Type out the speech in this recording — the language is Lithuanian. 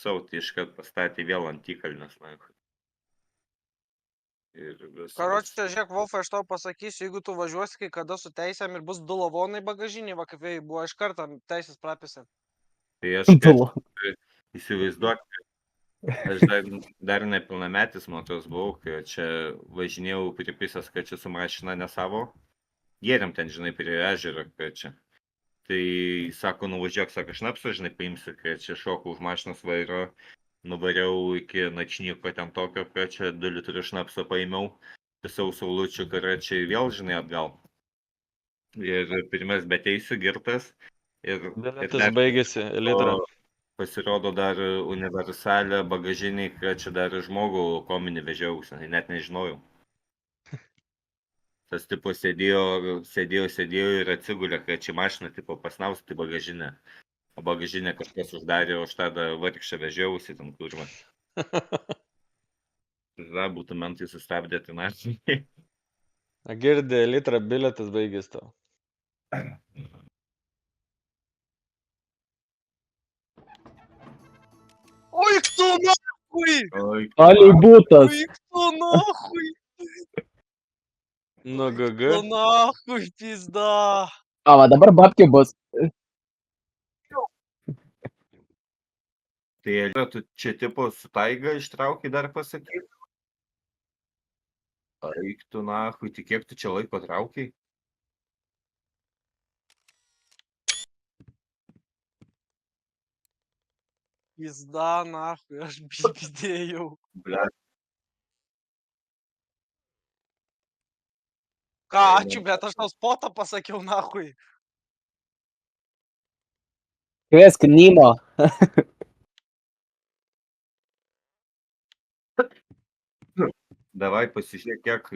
išdrąsau, tai iškart pastatė vėl antikalnes, na. Ir viskas. Karočiui, žiūrėk, Wolfai, aš tau pasakysiu, jeigu tu važiuosi kai kada su teisėm ir bus 2 lavonai bagažiniai, va kaip vėjai buvo iš karto teisės prapisė. Tai aš įsivaizduok, aš dar nepilnametis motos buvau, kai čia važinėjau pripisęs, kad čia su mašina ne savo. Gėrėm ten, žinai, prie ežero, kad čia. Tai sako, nuvažiuok, sako, šnapsą, žinai, paimsi, kad čia šokau už mašinos vairo. Nuvariau iki načnyko ten tokio, kad čia 2 litrų šnapso paėmiau. Pisau saulučių, kad čia vėl, žinai, atgal. Ir pirmas beteisių girtas. Bilietas baigėsi, litrą. Pasirodo dar universalę bagažinį, kad čia dar žmogų kominį vežiausi, net nežinojau. Tas tipo sėdėjo ir atsigulė, kad čia mašina tipo pasnausti bagažinę. O bagažinę kažkas uždarė, o aš tada vargšę vežiausi ten kurva. Tada būtų mentai sustabdė ten atveju. Girdė, litrą bilietas baigės tau. Oi, tu nahui! Ali būtas. Oi, tu nahui! Nu, GG. Tu nahui, pizda! A, va dabar babkių bus. Tai tu čia tipo su taiga ištraukai dar pasakyti? Eik tu nahui, tai kiek tu čia laiko traukiai? Pizda, nahui, aš bibidėjau. Ble, Ką, ačiū, bet aš tau spotą pasakiau, nahui. Kviesk Nimo. davai pasižiūrėk, kiek